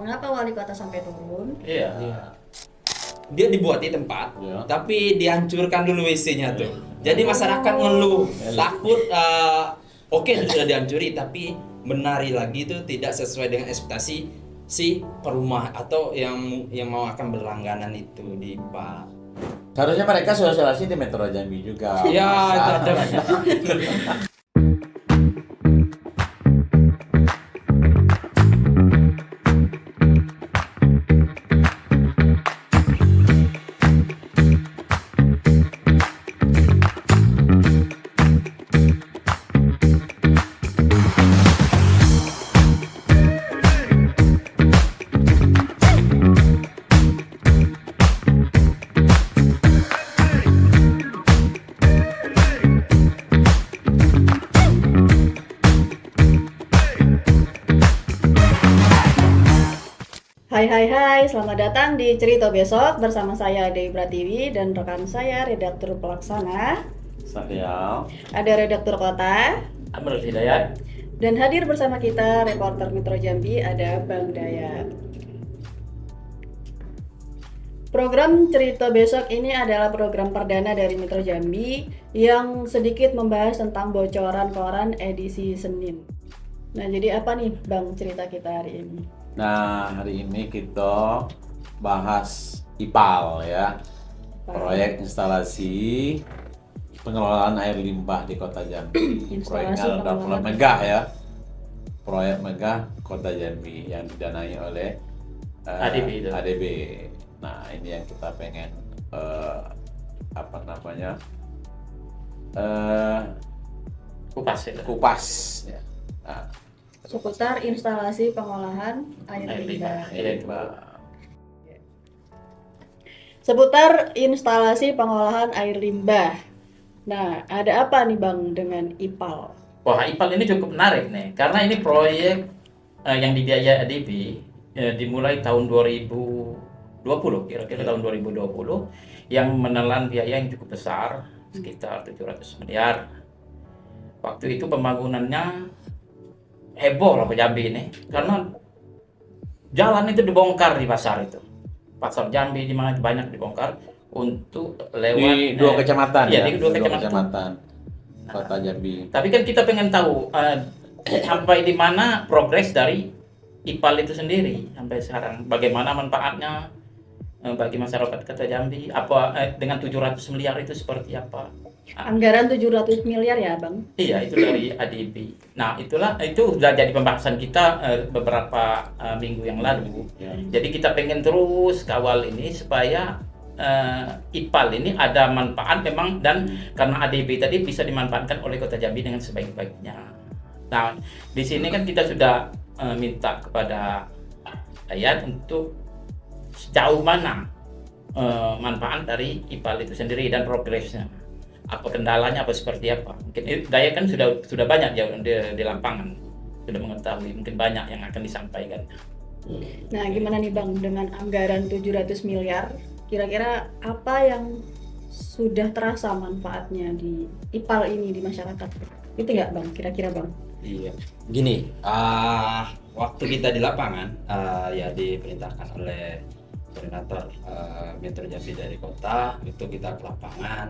Mengapa wali kota sampai turun? Iya. Dia dibuat di tempat, Iya. tapi dihancurkan dulu WC-nya tuh. Jadi masyarakat ngeluh, takut oke sudah dihancuri, tapi menari lagi itu tidak sesuai dengan ekspektasi si perumah atau yang mau akan berlangganan itu di Pak. Seharusnya mereka sosialisasi di Metro Jambi juga. Ya, Masa- ada. Hai, selamat datang di Cerita Besok bersama saya Dewi Pratiwi dan rekan saya redaktur pelaksana, Saya. ada redaktur kota, Amrul Hidayat. dan hadir bersama kita reporter Metro Jambi ada Bang Dayat. Program Cerita Besok ini adalah program perdana dari Metro Jambi yang sedikit membahas tentang bocoran koran edisi Senin. Nah, jadi apa nih Bang cerita kita hari ini? Nah, hari ini kita bahas IPAL ya. Proyek instalasi pengelolaan air limbah di Kota Jambi. Instalasi Proyeknya udah pengelolaan. megah ya. Proyek megah Kota Jambi yang didanai oleh ADB itu. ADB. Nah, ini yang kita pengen Kupas itu. kupas ya. Nah, Seputar instalasi pengolahan air Air limbah. limbah. Iya, itu. Seputar instalasi pengolahan air limbah. Nah, ada apa nih Bang dengan IPAL? Wah, IPAL ini cukup menarik nih, karena ini proyek yang dibiayai ADB dimulai tahun 2020, kira-kira tahun 2020, yang menelan biaya yang cukup besar, sekitar 700 miliar. Waktu itu pembangunannya heboh loh ke Jambi ini, karena jalan itu dibongkar di pasar itu. Pasar Jambi di mana banyak dibongkar untuk lewat di dua kecamatan iya, ya. di dua kecamatan. Kota Jambi. Tapi kan kita pengen tahu sampai di mana progres dari IPAL itu sendiri sampai sekarang. Bagaimana manfaatnya bagi masyarakat Kota Jambi? Apa dengan 700 miliar itu seperti apa? Anggaran 700 miliar ya Bang? Iya, itu dari ADB. Nah, itu sudah jadi pembahasan kita beberapa minggu yang lalu. Ya. Jadi kita pengen terus kawal ini supaya IPAL ini ada manfaat memang, dan karena ADB tadi bisa dimanfaatkan oleh Kota Jambi dengan sebaik-baiknya. Nah, di sini kan kita sudah minta kepada Dayat untuk sejauh mana manfaat dari IPAL itu sendiri dan progresnya. Apa kendalanya, apa seperti apa? Mungkin Dayat kan sudah banyak ya di lapangan, sudah mengetahui, mungkin banyak yang akan disampaikan. Nah, gimana nih Bang dengan anggaran 700 miliar? Kira-kira apa yang sudah terasa manfaatnya di IPAL ini di masyarakat? Itu nggak Bang? Kira-kira Bang? Iya. Gini, waktu kita di lapangan ya diperintahkan oleh koordinator Metro Jambi dari kota, itu kita ke lapangan.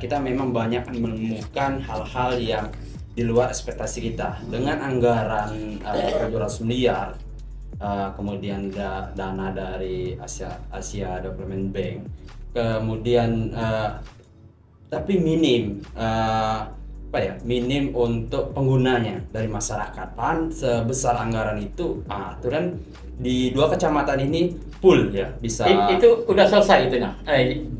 Kita memang banyak menemukan hal-hal yang di luar ekspektasi kita. Dengan anggaran 700 miliar, kemudian dana dari Asia Development Bank, kemudian tapi minim minim untuk penggunanya dari masyarakat. Pan sebesar anggaran itu, itu kan di dua kecamatan ini full ya bisa. Itu udah selesai itunya.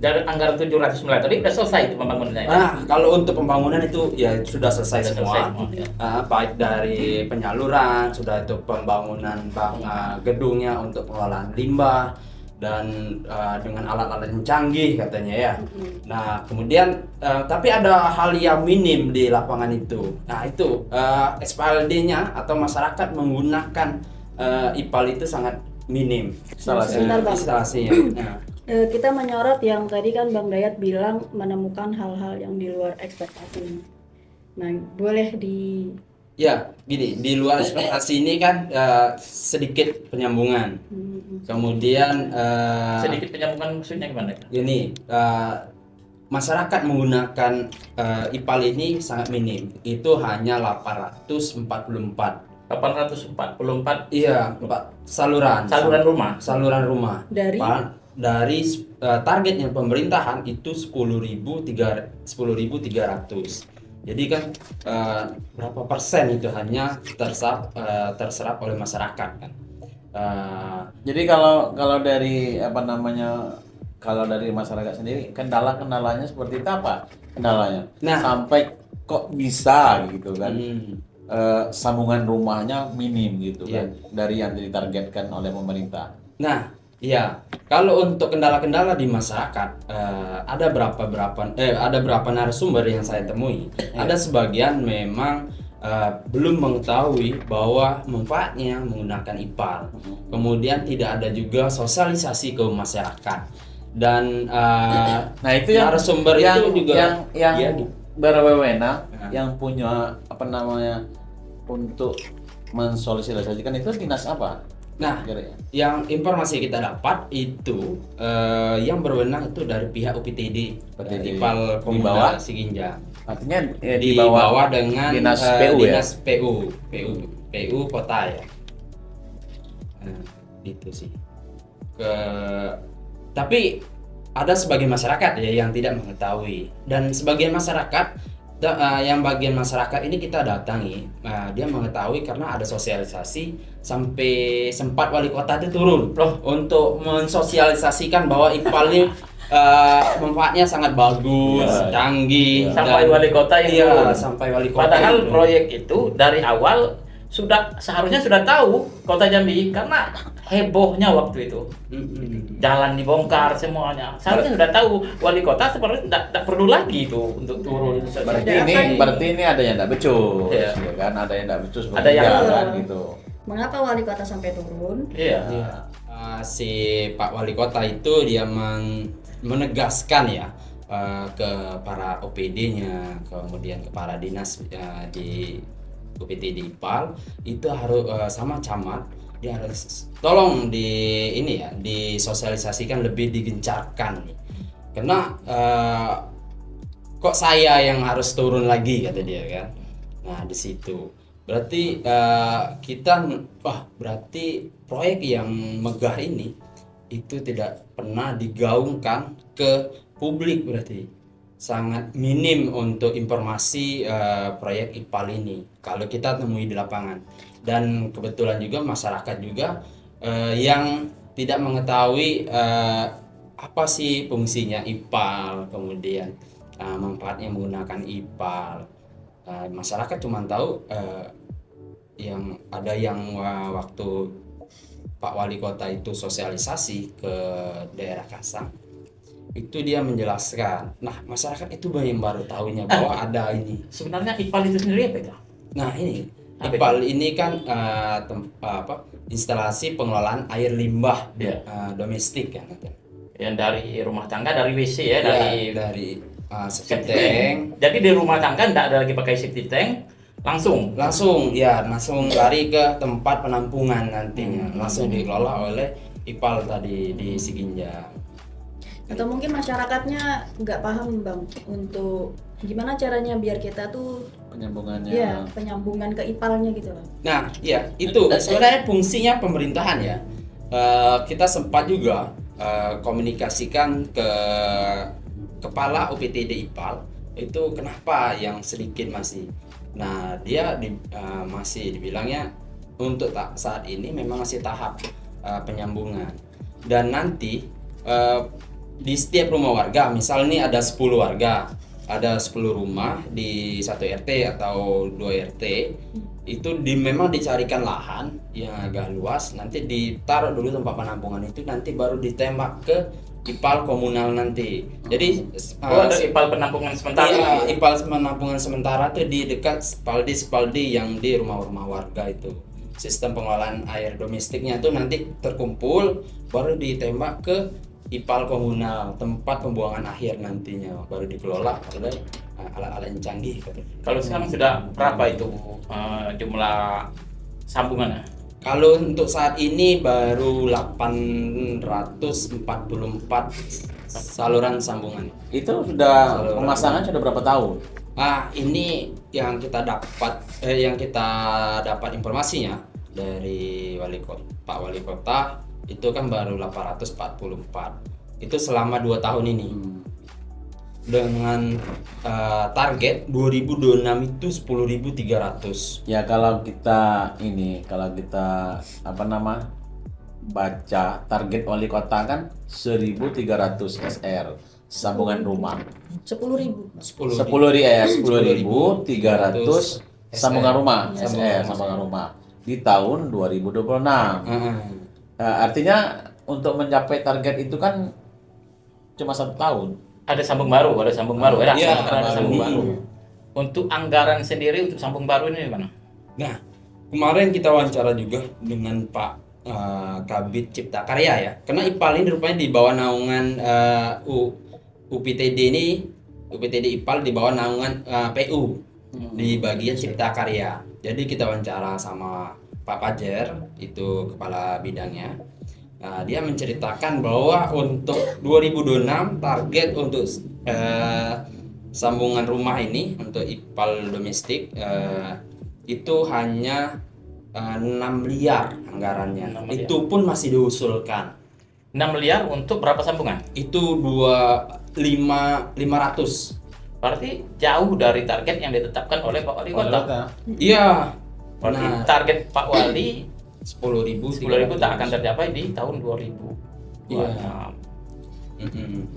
Dari anggaran 700 miliar tadi udah selesai itu pembangunannya. Kalau untuk pembangunan itu ya sudah selesai Sudah semua. selesai semua, ya. Baik dari penyaluran, sudah itu pembangunan gedungnya untuk pengelolaan limbah dan dengan alat-alat yang canggih katanya ya. Nah, kemudian tapi ada hal yang minim di lapangan itu. Nah, itu SPLD-nya atau masyarakat menggunakan IPAL itu sangat minim Sebentar, Bang. instalasinya. Nah, Kita menyorot yang tadi kan Bang Dayat bilang menemukan hal-hal yang di luar ekspektasi. Nah, boleh Ya, gini, di luar ekspektasi ini kan sedikit penyambungan. Kemudian Sedikit penyambungan maksudnya gimana? gini, masyarakat menggunakan IPAL ini sangat minim. Itu hanya 844. 844 Iya, saluran rumah. saluran rumah. Dari? Dari targetnya pemerintahan itu 10.300. Jadi kan berapa persen itu hanya terserap oleh masyarakat kan. Jadi kalau dari apa namanya, kalau dari masyarakat sendiri kendalanya seperti itu apa kendalanya? Nah. Sampai kok bisa gitu kan? Hmm. Sambungan rumahnya minim gitu Iya. kan dari yang ditargetkan oleh pemerintah. Nah, iya. Kalau untuk kendala-kendala di masyarakat, ada berapa narasumber yang saya temui. Ada sebagian memang belum mengetahui bahwa manfaatnya menggunakan IPAL. Kemudian tidak ada juga sosialisasi ke masyarakat. Dan Nah itu yang narasumber itu juga yang ya, berwenang, yang punya apa namanya untuk mensosialisasikan itu dinas apa? Nah, Kira-kira. yang informasi kita dapat itu yang berwenang itu dari pihak UPTD, UPTD. IPAL Di Komunal bawah? Siginjang. Artinya Di bawah dengan dinas PU ya? dinas PU kota ya. Nah, itu sih. Tapi ada sebagian masyarakat ya yang tidak mengetahui, dan sebagian masyarakat yang bagian masyarakat ini kita datangi, dia mengetahui karena ada sosialisasi sampai sempat wali kota itu turun loh untuk mensosialisasikan bahwa IPAL ini manfaatnya sangat bagus, Iya. canggih, Sampai dan- wali kota yang iya, turun. sampai wali kota. Padahal yang turun. proyek itu dari awal seharusnya sudah tahu Kota Jambi karena hebohnya waktu itu. Jalan dibongkar semuanya. Seharusnya sudah tahu wali kota sebenarnya tidak perlu lagi itu untuk turun. Berarti ini ada yang tidak becus, Iya. ya kan? Ada yang tidak becus, Ada yang- kan gitu. Mengapa wali kota sampai turun? Iya. Iya. Si Pak Wali Kota itu dia menegaskan ya ke para OPD-nya, kemudian ke para dinas di UPTD IPAL itu harus sama camat, dia harus tolong disosialisasikan lebih digencarkan nih. Karena kok saya yang harus turun lagi kata dia kan. Nah, di situ berarti berarti proyek yang megah ini itu tidak pernah digaungkan ke publik, berarti sangat minim untuk informasi proyek IPAL ini kalau kita temui di lapangan. Dan kebetulan juga masyarakat juga yang tidak mengetahui apa sih fungsinya IPAL, kemudian manfaatnya menggunakan IPAL. Masyarakat cuma tahu yang waktu Pak Wali Kota itu sosialisasi ke daerah Kasang, itu dia menjelaskan. Nah, masyarakat itu yang baru tahunya bahwa ada ini. Sebenarnya IPAL itu sendiri apa itu? Nah, ini Apa IPAL ini kan instalasi pengelolaan air limbah Iya. domestik kan. Yang dari rumah tangga, dari WC ya, Dari septic septic tank. tank. Jadi di rumah tangga tidak ada lagi pakai septic tank, langsung. langsung lari ke tempat penampungan nantinya, langsung dikelola oleh IPAL tadi di Siginjang. Atau mungkin masyarakatnya nggak paham bang untuk gimana caranya biar kita tuh Penyambungannya. ya penyambungan ke IPAL-nya gitu loh. Nah, ya itu sebenarnya fungsinya pemerintahan ya. Kita sempat juga komunikasikan ke kepala UPTD IPAL itu kenapa yang sedikit masih. Nah, dia masih dibilangnya untuk saat ini memang masih tahap penyambungan, dan nanti di setiap rumah warga, misal ini ada 10 warga, ada 10 rumah di 1 RT atau 2 RT, itu memang dicarikan lahan yang agak luas, nanti ditaruh dulu tempat penampungan itu, nanti baru ditembak ke IPAL komunal nanti. Jadi Ada IPAL penampungan sementara. iya, IPAL penampungan sementara itu di dekat spaldi yang di rumah-rumah warga itu. Sistem pengelolaan air domestiknya itu nanti terkumpul, baru ditembak ke IPAL komunal, tempat pembuangan akhir nantinya, baru dikelola oleh alat-alat yang canggih katanya. Kalau sekarang sudah berapa itu jumlah sambungannya? Kalau untuk saat ini baru 844 saluran sambungan. Itu sudah pemasangan sudah berapa tahun? Ini yang kita dapat informasinya dari Pak Wali Kota itu kan baru 844. Itu selama 2 tahun ini. Dengan target 2026 itu 10.300. Ya kalau kita baca target wali kota kan 1.300 SR sambungan rumah. 10.000. 10.300 sambungan rumah SR sambungan rumah di tahun 2026. Artinya untuk mencapai target itu kan cuma 1 tahun. Ada sambung baru. Ya, Iya, ada sambung baru. baru. Untuk anggaran sendiri untuk sambung baru ini gimana? Nah, kemarin kita wawancara juga dengan Pak Kabid Cipta Karya ya. Karena IPAL ini rupanya di bawah naungan UPTD ini, UPTD IPAL di bawah naungan PU di bagian Cipta Karya. Jadi kita wawancara sama Pak Pajer, itu kepala bidangnya. Dia menceritakan bahwa untuk 2026 target untuk sambungan rumah ini untuk IPAL domestik itu hanya 6 miliar anggarannya. 6 miliar. Itu pun masih diusulkan. 6 miliar untuk berapa sambungan? Itu 500. Berarti jauh dari target yang ditetapkan oleh Pak Wali Kota. Iya. Berarti Nah, target Pak Wali 10.000 tak akan tercapai di tahun 2000. Iya.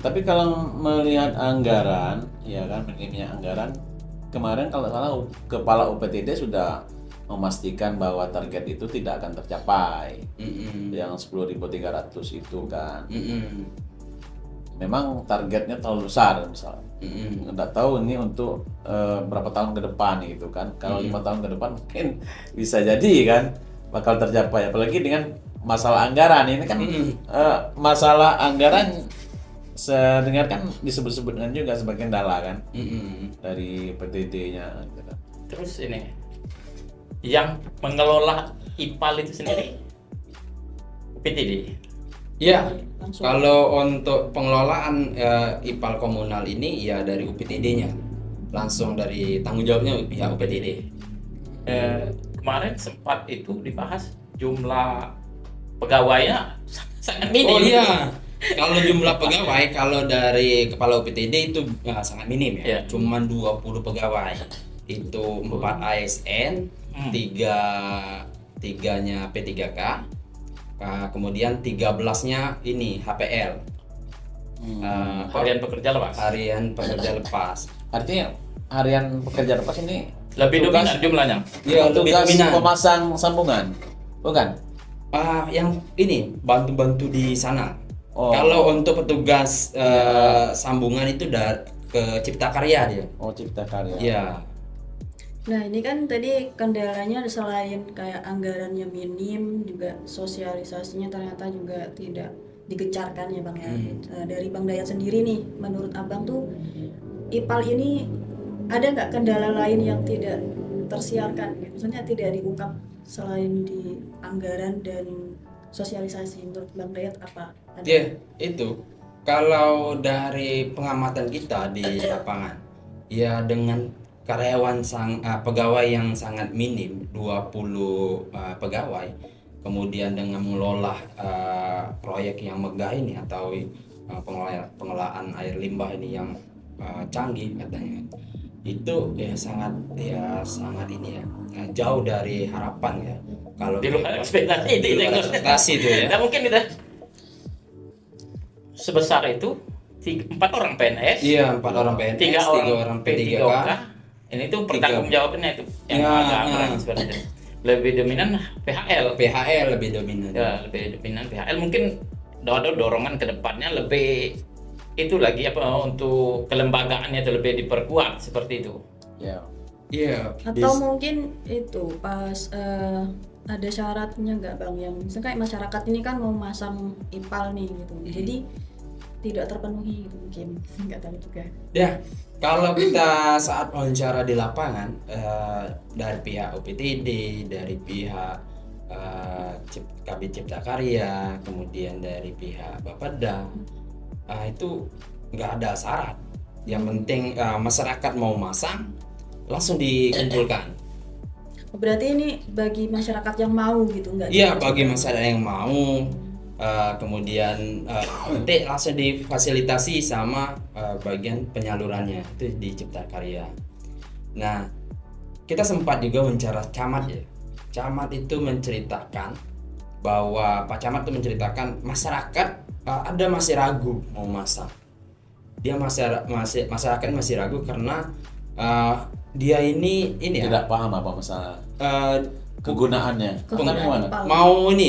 Tapi kalau melihat anggaran, ya kan minimnya anggaran, kemarin kalau salah kepala UPTD sudah memastikan bahwa target itu tidak akan tercapai. Yang 10.300 itu kan. Memang targetnya terlalu besar misalnya. Nggak tahu ini untuk berapa tahun ke depan gitu kan. Kalau 5 tahun ke depan mungkin bisa jadi kan bakal tercapai, apalagi dengan masalah anggaran ini kan. Masalah anggaran saya dengar kan disebut-sebutkan juga sebagai kendala kan dari PTD-nya gitu kan. Terus ini yang mengelola IPAL itu sendiri PTD. Ya, kalau untuk pengelolaan IPAL komunal ini ya dari UPTD-nya, langsung dari tanggung jawabnya pihak UPTD. Kemarin sempat itu dibahas jumlah pegawainya sangat minim. Oh iya, kalau jumlah pegawai kalau dari kepala UPTD itu sangat minim ya, Iya. cuman 20 pegawai. Itu 4 ASN, 3-nya P3K, kemudian 13-nya ini HPL. Harian pekerja lepas. Harian pekerja lepas. Artinya harian pekerja lepas ini Lebih tugas- dominan jumlahnya. Ya, lebih tugas dominan. pemasang sambungan, bukan? Yang ini bantu-bantu di sana. Oh. Kalau untuk petugas sambungan itu ke Cipta Karya dia. Oh, Cipta Karya. Iya. Nah, ini kan tadi kendalanya selain kayak anggarannya minim, juga sosialisasinya ternyata juga tidak digencarkan ya Bang ya. Nah, dari Bang Dayat sendiri nih, menurut Abang tuh IPAL ini ada nggak kendala lain yang tidak tersiarkan? Maksudnya tidak diungkap selain di anggaran dan sosialisasi. Menurut Bang Dayat apa? Ada? Ya, itu. Kalau dari pengamatan kita di lapangan, ya dengan karyawan pegawai yang sangat minim, 20 pegawai, kemudian dengan mengelola proyek yang megah ini atau pengelolaan air limbah ini yang canggih katanya, itu sangat ini ya, jauh dari harapan ya. Kalau Di luar ekspektasi itu. di luar ekspektasi itu ya. Nah, mungkin kita sebesar itu 4 orang PNS. Iya, 4 orang PNS, 3 orang P3K. Ini tuh pertanggung jawabannya itu yang Ya, agak berat seperti itu. Lebih dominan PHL. PHL lebih dominan. Ya, lebih dominan PHL. Mungkin ada dorongan ke depannya lebih itu lagi untuk kelembagaannya itu lebih diperkuat seperti itu. Ya. Iya. Atau mungkin itu pas ada syaratnya nggak Bang, yang misalnya kayak masyarakat ini kan mau masang IPAL nih gitu. Jadi tidak terpenuhi gitu mungkin, nggak tahu juga. Ya, kalau kita saat wawancara di lapangan dari pihak UPTD, dari pihak Kabid Cipta Karya, kemudian dari pihak Bapeda, itu nggak ada syarat. Yang penting masyarakat mau masang, langsung dikumpulkan. Berarti ini bagi masyarakat yang mau gitu, nggak? Iya, bagi masyarakat yang mau. Kemudian nanti langsung difasilitasi sama bagian penyalurannya itu di Cipta Karya. Nah, kita sempat juga wawancara camat ya. Camat itu menceritakan bahwa Pak Camat itu menceritakan masyarakat ada masih ragu mau masang. Dia masyarakat masih ragu karena dia ini ya Tidak paham apa masalah eh, kegunaannya. Kegunaan Kan gimana? IPAL. mau ini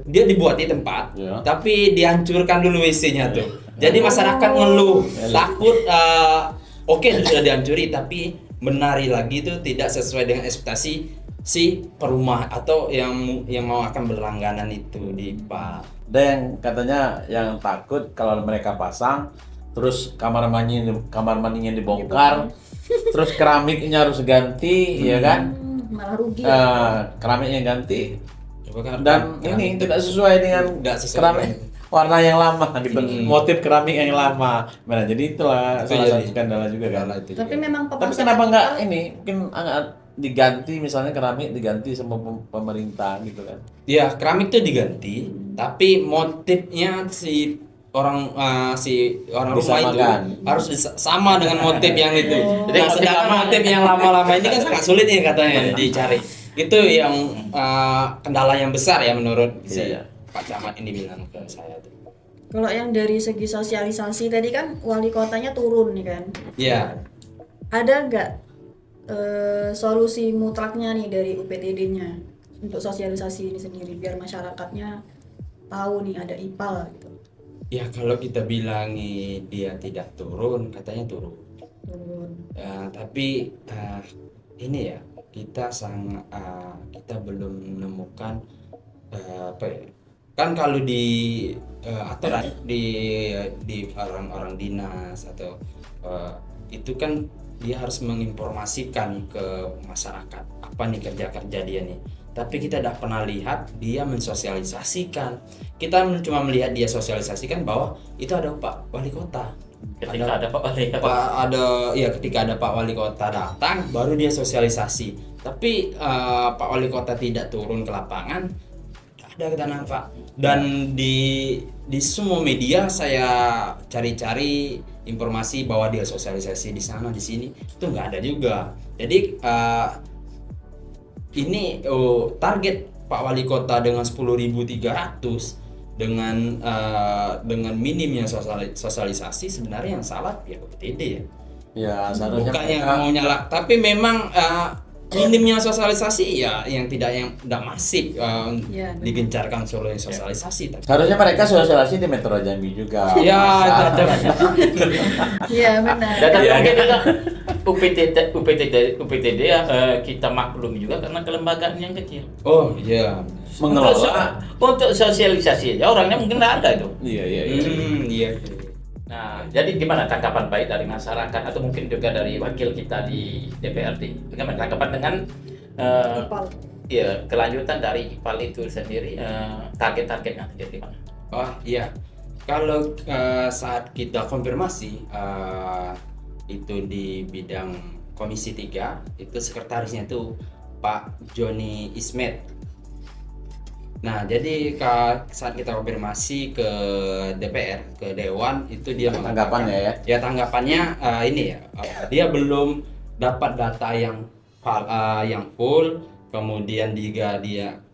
dia dibuat di tempat Ya. tapi dihancurkan dulu WC-nya tuh. Jadi masyarakat ngeluh takut oke sudah dihancuri tapi menari lagi itu tidak sesuai dengan ekspektasi si perumah atau yang mau akan berlangganan itu di Pak. Ada yang katanya yang takut kalau mereka pasang terus kamar mandinya dibongkar, terus keramiknya harus ganti, ya kan? Malah rugi. Keramiknya ganti Coba dan ini tidak sesuai dengan Tidak sesuai keramik warna yang lama gitu, Hmm. motif keramik yang lama. Nah, jadi itulah Itu salah jadi satu skandal juga kan. Kendala itu Tapi juga. memang Tapi pemasangan kenapa nggak IPAL ini mungkin diganti, misalnya keramik diganti sama pemerintah gitu kan? Ya, keramik itu diganti, tapi motifnya si orang rumah itu Disamakan. harus sama dengan motif yang itu. Jadi Nah, motif sedangkan lama. motif yang lama-lama ini kan sangat sulit ya katanya dicari. Itu yang kendala yang besar ya menurut si Iya. Pak Camat ini bilang ke saya tuh. kalau yang dari segi sosialisasi tadi kan wali kotanya turun nih kan. Iya. Ada nggak solusi mutlaknya nih dari UPTD-nya untuk sosialisasi ini sendiri biar masyarakatnya tahu nih ada IPAL gitu. Ya kalau kita bilangi dia tidak turun, katanya turun. Turun. Tapi ini ya kita belum menemukan apa ya? Kan kalau di aturan di orang-orang dinas atau itu kan dia harus menginformasikan ke masyarakat apa nih kerja dia nih. Tapi kita tidak pernah lihat dia mensosialisasikan. Kita cuma melihat dia sosialisasikan bahwa itu ada Pak Wali Kota. Ketika ada Pak Wali Kota. Ketika ada Pak Wali Kota datang baru dia sosialisasi. Tapi Pak Wali Kota tidak turun ke lapangan, ada kita nampak. Dan di semua media saya cari-cari informasi bahwa dia sosialisasi di sana di sini itu nggak ada juga. Jadi ini target Pak Wali Kota dengan 10.300 dengan minimnya sosialisasi sebenarnya yang salah ya UPTD ya. Ya seharusnya Bukannya mereka- mau nyala, tapi memang minimnya sosialisasi ya yang tidak masif Iya, benar. digencarkan seluruh sosialisasi. Tapi seharusnya mereka sosialisasi di Metro Jambi juga. ya Masa- ada Iya benar. Dan mungkin juga UPTD ya kita maklum juga karena kelembagaan yang kecil. Oh iya. mengelola. Untuk sosialisasi aja orangnya mungkin nggak ada itu. Iya iya. Iya. Nah, jadi gimana tanggapan baik dari masyarakat atau mungkin juga dari wakil kita di DPRD? Bagaimana tanggapan dengan IPAL. ya kelanjutan dari IPAL itu sendiri, target-targetnya jadi gimana? Oh iya. Kalau saat kita konfirmasi itu di bidang Komisi 3 itu sekretarisnya itu Pak Joni Ismet. Nah, jadi saat kita konfirmasi ke DPR, ke Dewan itu dia Tanggapannya ya. Ya tanggapannya ini ya, dia belum dapat data yang full, kemudian dia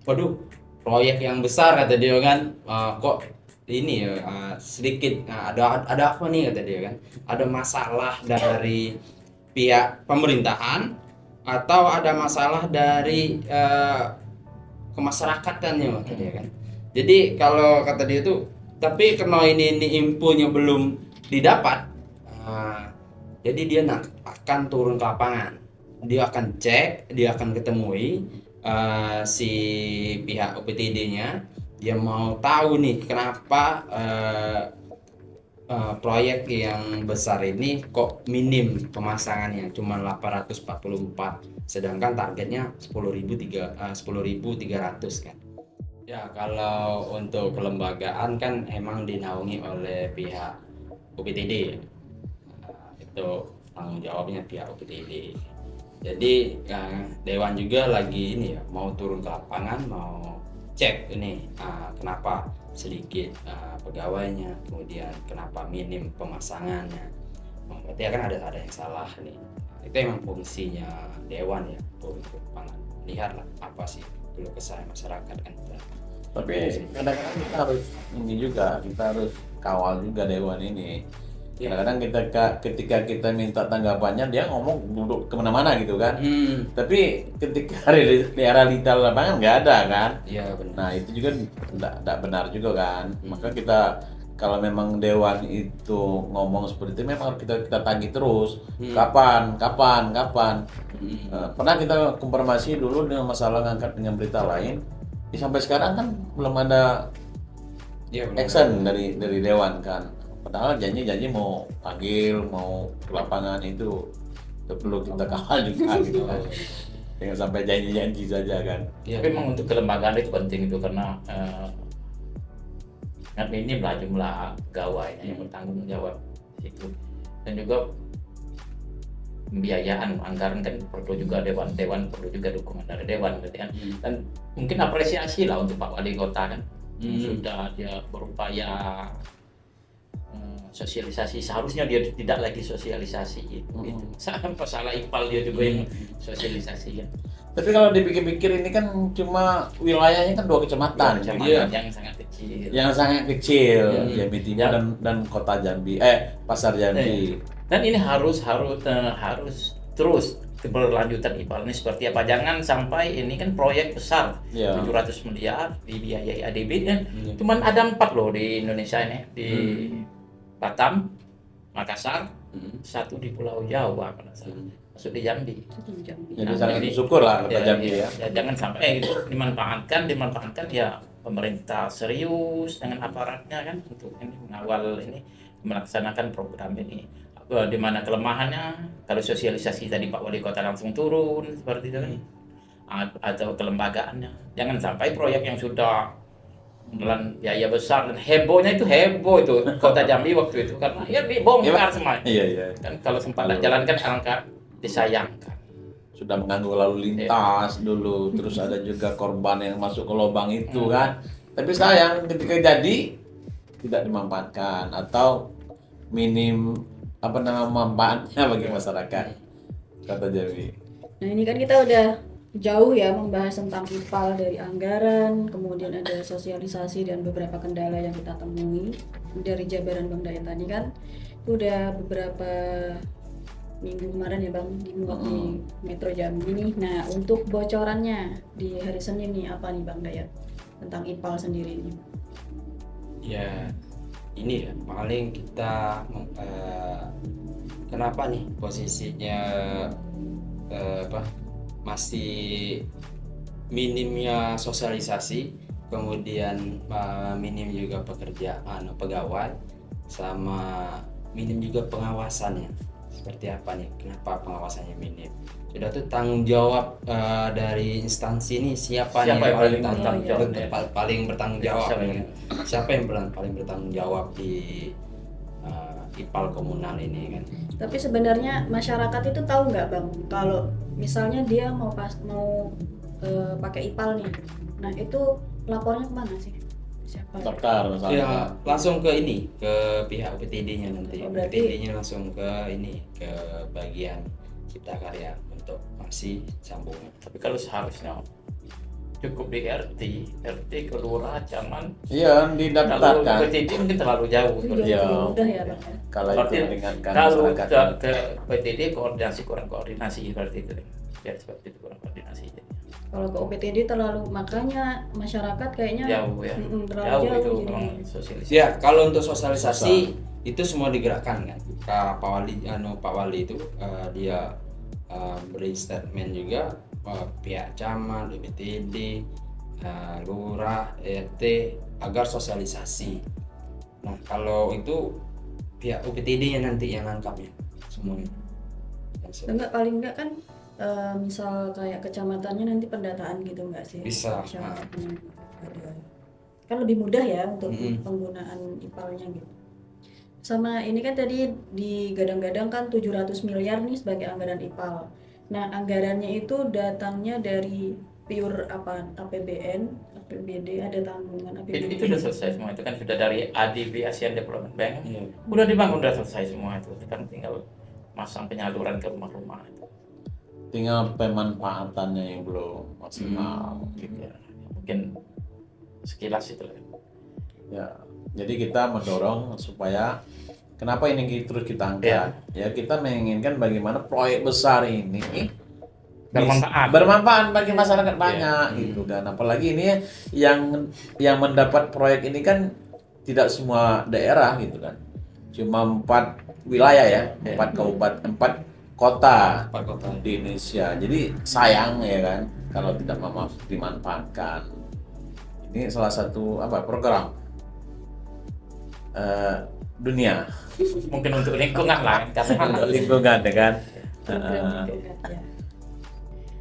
waduh proyek yang besar kata dia kan, kok ini ya sedikit ada apa nih kata dia kan, ada masalah dari pihak pemerintahan atau ada masalah dari kemasyarakatannya kata dia kan. Jadi kalau kata dia tuh, tapi karena ini infonya belum didapat, jadi dia akan turun ke lapangan, dia akan cek, dia akan ketemui si pihak UPTD-nya, dia mau tahu nih kenapa proyek yang besar ini kok minim pemasangannya cuma 844, sedangkan targetnya 10.300 kan. Ya kalau untuk kelembagaan kan emang dinaungi oleh pihak UPTD, itu tanggung jawabnya pihak UPTD. Jadi Dewan juga lagi ini ya, mau turun ke lapangan, mau cek ini kenapa sedikit pegawainya, kemudian kenapa minim pemasangannya. Berarti akan ada yang salah nih. Itu emang fungsinya Dewan ya, turun ke lapangan, lihatlah apa sih keluh kesah masyarakat kan. Tapi kadang-kadang kita harus ini juga, kita harus kawal juga Dewan ini. Kadang-kadang ketika kita minta tanggapannya, dia ngomong duduk kemana-mana gitu kan. Tapi ketika realita lapangan nggak ada kan. Iya benar. Nah itu juga tidak benar juga kan. Maka kita kalau memang Dewan itu ngomong seperti itu, memang harus kita tagih terus. Kapan. Pernah kita konfirmasi dulu dengan masalah ngangkat dengan berita lain. Sampai sekarang kan belum ada action dari Dewan kan. Padahal janji mau panggil, mau ke lapangan itu perlu kita kawal juga gitu kan. Jangan sampai janji-janji saja kan. Tapi memang untuk kelembagaan itu penting itu karena ini jumlah pegawainya yang bertanggung jawab itu, dan juga pembiayaan anggaran kan perlu juga dewan perlu juga dukungan dari Dewan gitu kan. Dan mungkin apresiasi lah untuk Pak Wali Kota kan, sudah dia berupaya sosialisasi. Seharusnya dia tidak lagi sosialisasi itu masalah IPAL dia juga yang sosialisasi kan. Tapi kalau dipikir-pikir ini kan cuma wilayahnya kan 2 kecamatan, yang sangat kecil. Jambi Timur dan Kota Jambi, Pasar Jambi. Dan ini harus terus keberlanjutan IPAL ini seperti apa. Jangan sampai ini kan proyek besar 700 miliar dibiayai ADB kan. Cuman ada 4 loh di Indonesia ini, di Batam, Makassar, 1 di Pulau Jawa, masuk di Jambi. Jadi sangat bersyukur lah Kota Jambi ya. Jangan sampai itu dimanfaatkan ya pemerintah serius dengan aparatnya kan untuk ini mengawal ini, melaksanakan program ini. Di mana kelemahannya, kalau sosialisasi tadi Pak Wali Kota langsung turun seperti itu kan, atau kelembagaannya. Jangan sampai proyek yang sudah menelan biaya besar dan heboh itu Kota Jambi waktu itu karena ya dibongkar semua. Iya. Kan kalau sempat jalankan alangkah disayangkan. Sudah mengganggu lalu lintas dulu, terus ada juga korban yang masuk ke lubang itu kan. Tapi sayang ketika jadi tidak dimanfaatkan atau minim manfaatnya bagi masyarakat Kota Jambi. Nah ini kan kita udah jauh ya membahas tentang IPAL, dari anggaran, kemudian ada sosialisasi dan beberapa kendala yang kita temui dari jabaran Bang Dayat tadi kan. Itu udah beberapa minggu kemarin ya Bang dimuat di Metro Jambi nih. Nah untuk bocorannya di hari Senin nih apa nih Bang Dayat tentang IPAL sendiri ini? Ya ini ya paling kita kenapa nih posisinya masih minimnya sosialisasi, kemudian minim juga pegawai, sama minim juga pengawasannya. Seperti apa nih? Kenapa pengawasannya minim? Sudah tuh tanggung jawab dari instansi ini siapa yang paling bertanggung jawab? Siapa yang paling bertanggung jawab di IPAL komunal ini kan? Tapi sebenarnya masyarakat itu tahu nggak Bang kalau misalnya dia mau pakai IPAL nih, nah itu lapornya kemana sih? Siapa? Daftar misalnya. Ya langsung ke pihak UPTD-nya nanti. Berarti UPTD-nya langsung ke bagian Cipta Karya untuk masih sambungan. Tapi kalau seharusnya cukup di RT kelurahan, jangan didaftarkan. Kalau PTD mungkin terlalu jauh. Mudah ya Bang. Kalau itu meringankan kalau masyarakat. ke PTD kurang koordinasi seperti itu. Ya seperti itu, kurang koordinasi. Kalau ke UPTD terlalu, makanya masyarakat kayaknya jauh ya. Terlalu jauh itu jadi. memang sosialisasi. Ya kalau untuk sosialisasi itu semua digerakkan kan. Pak Wali itu dia beri statement juga pihak camat, UPTD, lurah, RT agar sosialisasi. Nah kalau itu pihak UPTD-nya nanti yang nangkapnya semuanya. Enggak, paling enggak kan misal kayak kecamatannya nanti pendataan gitu enggak sih? Bisa. Kecamatannya ada. Kan lebih mudah ya untuk Mm-mm. penggunaan IPAL-nya gitu. Sama ini kan tadi digadang-gadang kan 700 miliar nih sebagai anggaran IPAL. Nah, anggarannya itu datangnya dari pure apa? APBN, APBD, ada tanggungan APBD. Itu udah selesai semua, itu kan sudah dari ADB, Asian Development Bank. Iya. Udah dibangun, udah selesai semua itu kan tinggal masang penyaluran ke rumah-rumah itu. Tinggal pemanfaatannya yang belum maksimal gitu ya. Mungkin sekilas itu lah. Ya, jadi kita mendorong supaya kenapa ini terus kita angkat? Ya, kita menginginkan bagaimana proyek besar ini bermanfaat bagi masyarakat banyak gitu kan. Apalagi ini yang mendapat proyek ini kan tidak semua daerah gitu kan. Cuma 4 wilayah ya, 4 kabupaten, 4 kota Pak Kota. di Indonesia. Jadi sayang ya kan kalau tidak dimanfaatkan. Ini salah satu program dunia Mungkin untuk lingkungan lah, karena untuk lingkungan ya kan. Program lingkungan, ya.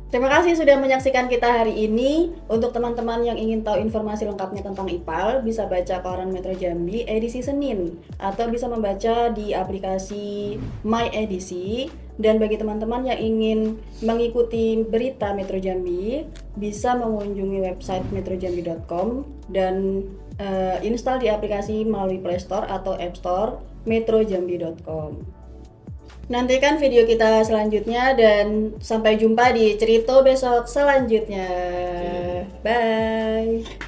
Terima kasih sudah menyaksikan kita hari ini. Untuk teman-teman yang ingin tahu informasi lengkapnya tentang IPAL, bisa baca koran Metro Jambi edisi Senin atau bisa membaca di aplikasi My Edisi. Dan bagi teman-teman yang ingin mengikuti berita Metro Jambi, bisa mengunjungi website metrojambi.com dan install di aplikasi melalui Play Store atau App Store metrojambi.com. Nantikan video kita selanjutnya dan sampai jumpa di cerita besok selanjutnya. Bye.